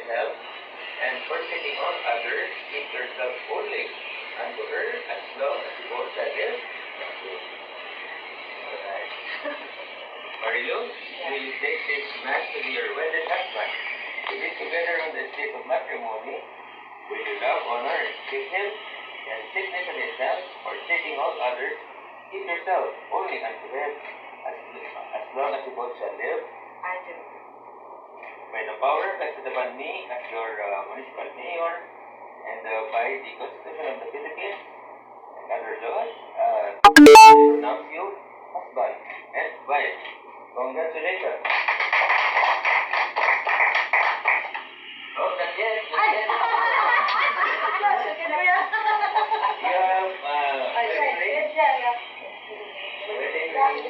yourself, and forsaking all others, keep yourself only unto her, as long as you both shall live. Alright. Marilu, will you take this man to be your wedded husband? To live together on the estate of matrimony, will you love, honor, and keep him, and sickness and itself, forsaking all others, keep yourself only unto him, as long as you both shall live? I do. By the power vested upon me as your municipal mayor, and by the Constitution of the Philippines and other laws, pronounce you husband and wife. Congratulations. Oh, not yet. Not yet. You have wedding ring. Wedding ring.